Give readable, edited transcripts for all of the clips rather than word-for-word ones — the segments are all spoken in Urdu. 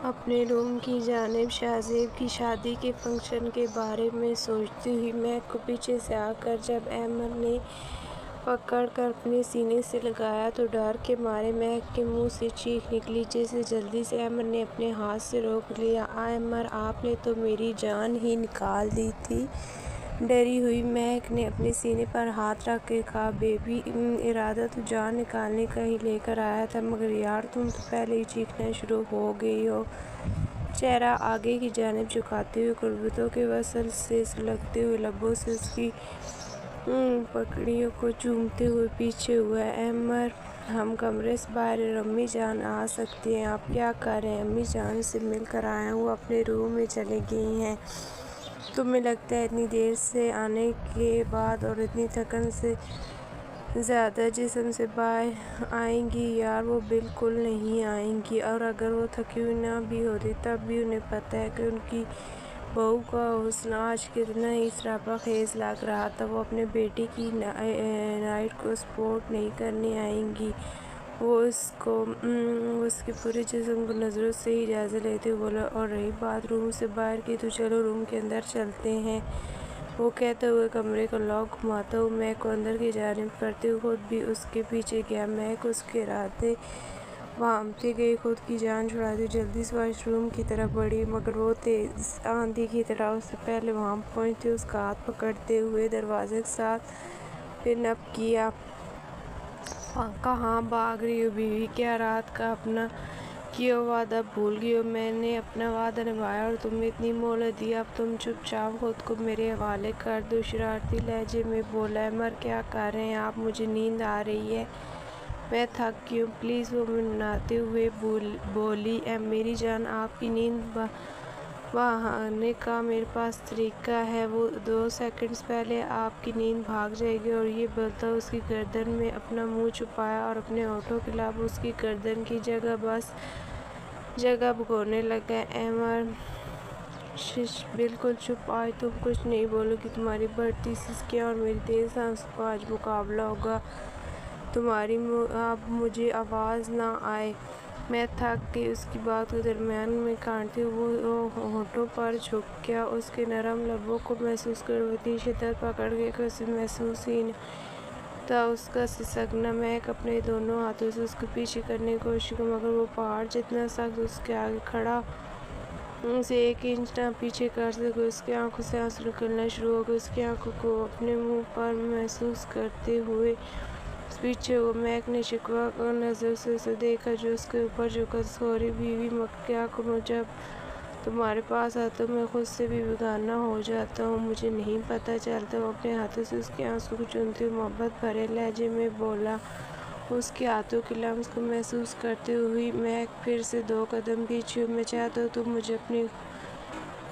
اپنے روم کی جانب شاہزیب کی شادی کے فنکشن کے بارے میں سوچتی ہوئی مہک کو پیچھے سے آ کر جب احمد نے پکڑ کر اپنے سینے سے لگایا تو ڈر کے مارے مہک کے منہ سے چیخ نکلی جسے جلدی سے احمد نے اپنے ہاتھ سے روک لیا۔ عامر آپ نے تو میری جان ہی نکال دی تھی۔ ڈری ہوئی مہک نے اپنے سینے پر ہاتھ رکھ کے کہا بیبی ارادہ تو جان نکالنے کا ہی لے کر آیا تھا مگر یار تم تو پہلے ہی چیخنا شروع ہو گئی ہو۔ چہرہ آگے کی جانب جھکاتے ہوئے قربتوں کے وصل سے سلگتے ہوئے لبوں سے اس کی پکڑیوں کو چومتے ہوئے پیچھے ہوا۔ عامر ہم کمرے سے باہر ہیں اور امی جان آ سکتی ہیں۔ آپ کیا کر رہے ہیں؟ امی جان سے مل کر آیا ہوں، اپنے روم میں چلی گئی ہیں۔ تمہیں لگتا ہے اتنی دیر سے آنے کے بعد اور اتنی تھکن سے زیادہ جسم سے باہر آئیں گی؟ یار وہ بالکل نہیں آئیں گی، اور اگر وہ تھکی ہوئی نہ بھی ہوتی تب بھی انہیں پتہ ہے کہ ان کی بہو کا حسن آج کتنا ہی سراپا خیز لگ رہا تھا۔ وہ اپنے بیٹے کی نائٹ کو سپورٹ نہیں کرنے آئیں گی۔ وہ اس کے پورے جسم کو نظروں سے ہی جائزہ لیتے ہوئے بولا، اور رہی بات روم سے باہر کی تو چلو روم کے اندر چلتے ہیں۔ وہ کہتے ہوئے کمرے کا لاک گھماتا ہوا مہک کو اندر کی جانب کرتے ہوئے خود بھی اس کے پیچھے گیا۔ مہک اس کے ارادے بھانپتے گئی، خود کی جان چھڑاتے ہوئے جلدی سے واش روم کی طرف بڑھی مگر وہ تیز آندھی کی طرح اس سے پہلے وہاں پہنچتے اس کا ہاتھ پکڑتے ہوئے دروازے کے ساتھ پن اپ کیا۔ کہاں بھاگ رہی ہو بیوی؟ کیا رات کا اپنا کیا ہوا وعدہ بھول گئی ہو؟ میں نے اپنا وعدہ نبھایا اور تمہیں اتنی مہلت دی، اب تم چپ چاپ خود کو میرے حوالے کر دو، شرارتی لہجے میں بولا عامر۔ کیا کر رہے ہیں آپ؟ مجھے نیند آ رہی ہے، میں تھک گئی ہوں پلیز، وہ منمناتے ہوئے بولی۔ میری جان آپ کی نیند بھگانے کا میرے پاس طریقہ ہے، وہ 2 سیکنڈ پہلے آپ کی نیند بھاگ جائے گی۔ اور یہ بولتا ہوا اس کی گردن میں اپنا منہ چھپایا اور اپنے ہونٹوں کے لب اس کی گردن کی جگہ بھگونے لگا۔ عامر شش بالکل چپ، آج تم کچھ نہیں بولو گی، تمہاری بڑھتی سسکیاں اور میری تیز سانسوں کا آج مقابلہ ہوگا، تمہاری اب مجھے آواز نہ آئے۔ میں تھک گئی، اس کی بات کو درمیان میں کاٹتے ہوئے وہ ہونٹوں پر جھک گیا، اس کے نرم لبوں کو محسوس کرتے ہوئے اتنی شدت پکڑ گئی کہ اسے محسوس ہی نہ تھا اس کا سسکنا۔ مہک اپنے دونوں ہاتھوں سے اس کو پیچھے کرنے کی کوشش کی مگر وہ پہاڑ جتنا سخت اس کے آگے کھڑا اسے 1 انچ نہ پیچھے کر سکا۔ اس کی آنکھوں سے آنسو نکلنا شروع ہو گئے، اس کی آنکھوں کو اپنے منہ پر محسوس کرتے ہوئے پیچھے ہوا۔ مہک نے شکوہ کی نظر سے اسے دیکھا جو اس کے اوپر جھکا تھا۔ سوری بیوی، مگر کیا کروں، جب تمہارے پاس آتا ہوں میں خود سے بھی بیگانہ ہو جاتا ہوں، مجھے نہیں پتہ چلتا۔ وہ اپنے ہاتھوں سے اس کی آنسوں کو چومتے ہوئے محبت بھرے لہجے میں بولا۔ اس کے ہاتھوں کے لمس کو محسوس کرتے ہوئے مہک پھر سے 2 قدم پیچھے ہوئی۔ میں چاہتا ہوں تم مجھے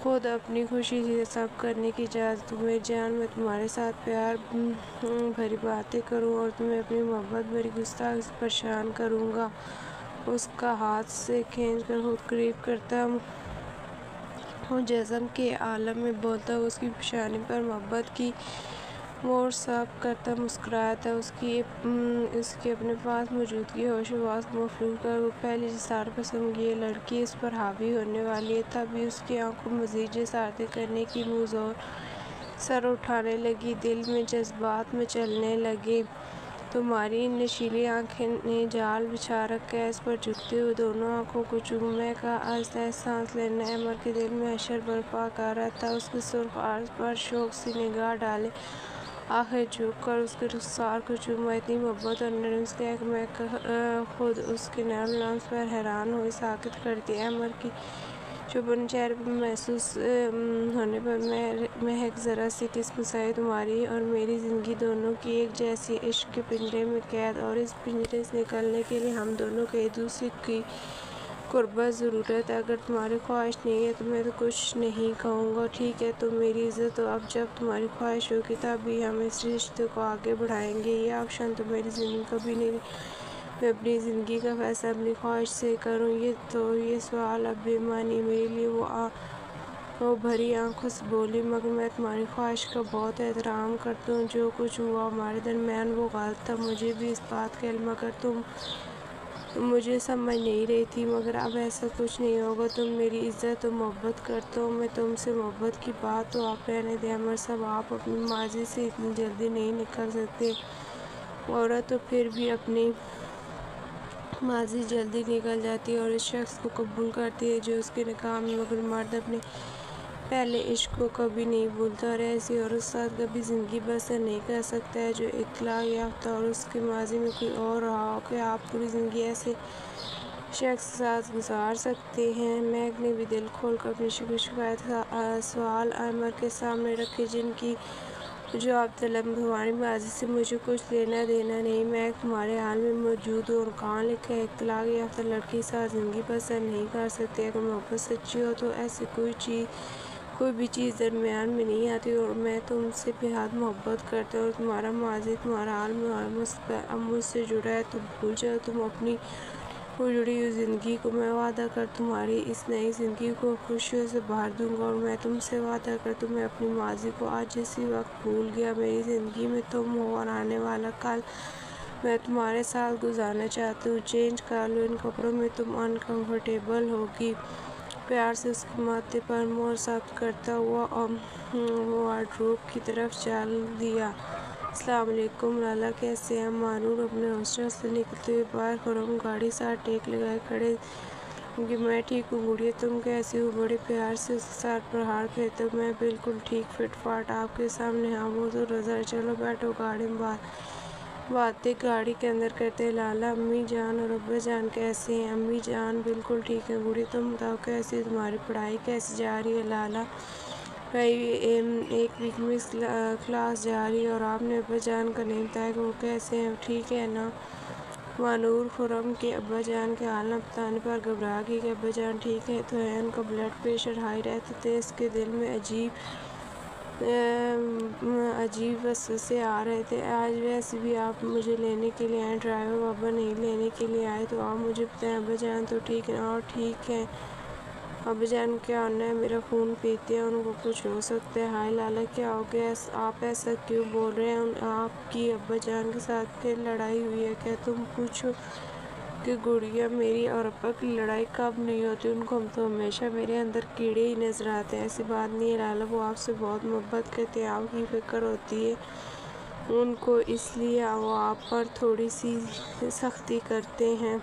خود اپنی خوشی سے سب کرنے کی اجازت دو میری جان، میں تمہارے ساتھ پیار بھری باتیں کروں اور تمہیں اپنی محبت بھری گستاخی سے پریشان کروں گا۔ اس کا ہاتھ سے کھینچ کر خود قریب کرتا ہوا جذب کے عالم میں بولتا ہوا اس کی پیشانی پر محبت کی مہر سابق کرتا مسکرایا تھا۔ اس کی اپنے پاس موجودگی ہوش و حواس کو مفلوج کر وہ پہلی جسارت پسند کی یہ لڑکی اس پر حاوی ہونے والی ہے۔ تبھی اس کی آنکھوں میں مزید جسارتیں کرنے کی منہ زور سر اٹھانے لگی، دل میں جذبات مچلنے لگے۔ تمہاری ان نشیلی آنکھوں نے جال بچھا رکھا ہے۔ اس پر جھکتے ہوئے دونوں آنکھوں کو چوما۔ مہک کا آہستہ آہستہ سانس لینا عامر کے دل میں اشر برپا کر رہا تھا۔ اس کے سرخ آنکھوں پر شوق سے نگاہ ڈالے، آخر جھک کر اس کے رخسار کو چوما۔ اتنی محبت اور نرمی سے دیکھ کر مہک خود اس کے نرم لمس پر حیران ہوئی۔ ساکت کر دیا عامر کے چپن چہرے پر محسوس ہونے پر مہک ذرا سی ٹس مسکرائی۔ تمہاری اور میری زندگی دونوں کی ایک جیسے عشق کے پنجرے میں قید ہے اور اس پنجرے سے نکلنے کے لیے ہم دونوں کو ایک دوسرے کی قربت ضرورت ہے۔ اگر تمہاری خواہش نہیں ہے تو میں کچھ نہیں کہوں گا، ٹھیک ہے؟ تم میری عزت ہو، اب جب تمہاری خواہش ہوگی تب ہی ہم اس رشتے کو آگے بڑھائیں گے۔ یہ آپشن تو میری زندگی کبھی نہیں رہی، میں اپنی زندگی کا فیصلہ اپنی خواہش سے کروں۔ یہ سوال اب بے معنی ہے میرے لیے۔ وہ بھری آنکھوں سے بولی، مگر میں تمہاری خواہش کا بہت احترام کرتا ہوں۔ جو کچھ ہوا ہمارے درمیان وہ غلط تھا، مجھے بھی اس بات کا علم ہے، مگر تم مجھے سمجھ نہیں رہی تھی، مگر اب ایسا کچھ نہیں ہوگا۔ تم میری عزت و محبت کرتے ہو، میں تم سے محبت کی بات تو آپ رہنے دیں عمر صاحب، آپ اپنی ماضی سے اتنی جلدی نہیں نکل سکتے۔ عورت تو پھر بھی اپنی ماضی جلدی نکل جاتی ہے اور اس شخص کو قبول کرتی ہے جو اس کے نکاح میں، مگر مرد اپنے پہلے عشق کو کبھی نہیں بھولتا اور ایسی عورت ساتھ کبھی زندگی بسر نہیں کر سکتا ہے جو ایک طلاق یافتہ اور اس کے ماضی میں کوئی اور رہا ہو۔ کہ آپ پوری زندگی ایسے شخص کے ساتھ گزار سکتے ہیں؟ میگ نے بھی دل کھول کر اپنی شکایت سوال عمر کے سامنے رکھے، جن کی جواب طلب میں تمہاری ماضی سے مجھے کچھ لینا دینا نہیں میگ، تمہارے حال میں موجود ہو اور کہاں لکھا ہے ایک طلاق یافتہ لڑکی کے ساتھ زندگی بسر نہیں کر سکتی؟ اگر محبت سچی ہو تو ایسی کوئی بھی چیز درمیان میں نہیں آتی، اور میں تم سے بے حد محبت کرتا ہوں اور تمہارا ماضی، تمہارا حال اور مستقبل اب مجھ سے جڑا ہے تو بھول جاؤ تم اپنی وہ جڑی ہوئی زندگی کو۔ میں وعدہ کرتا ہوں تمہاری اس نئی زندگی کو خوشیوں سے بھر دوں گا، اور میں تم سے وعدہ کرتا ہوں میں اپنی ماضی کو آج اسی وقت بھول گیا۔ میری زندگی میں تم ہو اور آنے والا کل میں تمہارے ساتھ گزارنا چاہتا ہوں۔ چینج کر لو ان کپڑوں میں، تم انکمفرٹیبل ہوگی۔ پیار سے اس کے ماتھے پر مہر ثابت کرتا ہوا وارڈروب کی طرف چل دیا۔ السلام علیکم لالا، کیسے ہیں؟ مانور اپنے ہاسٹل سے نکلتے ہوئے باہر خرم گاڑی ساتھ ٹیک لگائے کھڑے کہ میں ٹھیک ہوں گڑیا، تم کیسی ہو؟ بڑے پیار سے اس کے سر پر ہاتھ پھیرتے ہوئے میں بالکل ٹھیک، فٹ فاٹ آپ کے سامنے۔ ہاں وہ تو نظر، چلو بیٹھو گاڑی میں۔ باتیں گاڑی کے اندر کرتے لالا، امی جان اور ابا جان کیسے ہیں؟ امی جان بالکل ٹھیک ہیں گڑیا، تم بتاؤ کیسی ہے تمہاری پڑھائی کیسی جا رہی ہے؟ لالا ایک ویک میں کلاس جا رہی ہے، اور آپ نے ابا جان کا نہیں بتایا کہ وہ کیسے ہیں، ٹھیک ہے نا؟ مانور خرم کے ابا جان کے حال نہ بتانے پر گھبرا گئی کہ ابا جان ٹھیک ہے تو ہیں، ان کا بلڈ پریشر ہائی رہتا تھا، اس کے دل میں عجیب وسوسے آ رہے تھے۔ آج ویسے بھی آپ مجھے لینے کے لیے آئے، ڈرائیور بابا نہیں لینے کے لیے آئے، تو آپ مجھے بتائیں ابا جان تو ٹھیک ہے؟ اور ٹھیک ہے ابا جان، کیا ہونا ہے؟ میرا خون پیتے ہیں، ان کو کچھ ہو سکتا ہے۔ ہائے لالا، کیا ہو گیا؟ آپ ایسا کیوں بول رہے ہیں؟ آپ کی ابا جان کے ساتھ پھر لڑائی ہوئی ہے کیا؟ تم پوچھو کہ گڑیا، میری اور ابا کی لڑائی کب نہیں ہوتی، ان کو تو ہمیشہ میرے اندر کیڑے ہی نظر آتے ہیں۔ ایسی بات نہیں ہے لالا، وہ آپ سے بہت محبت کرتے ہیں، آپ کی فکر ہوتی ہے ان کو، اس لیے وہ آپ پر تھوڑی سی سختی کرتے ہیں۔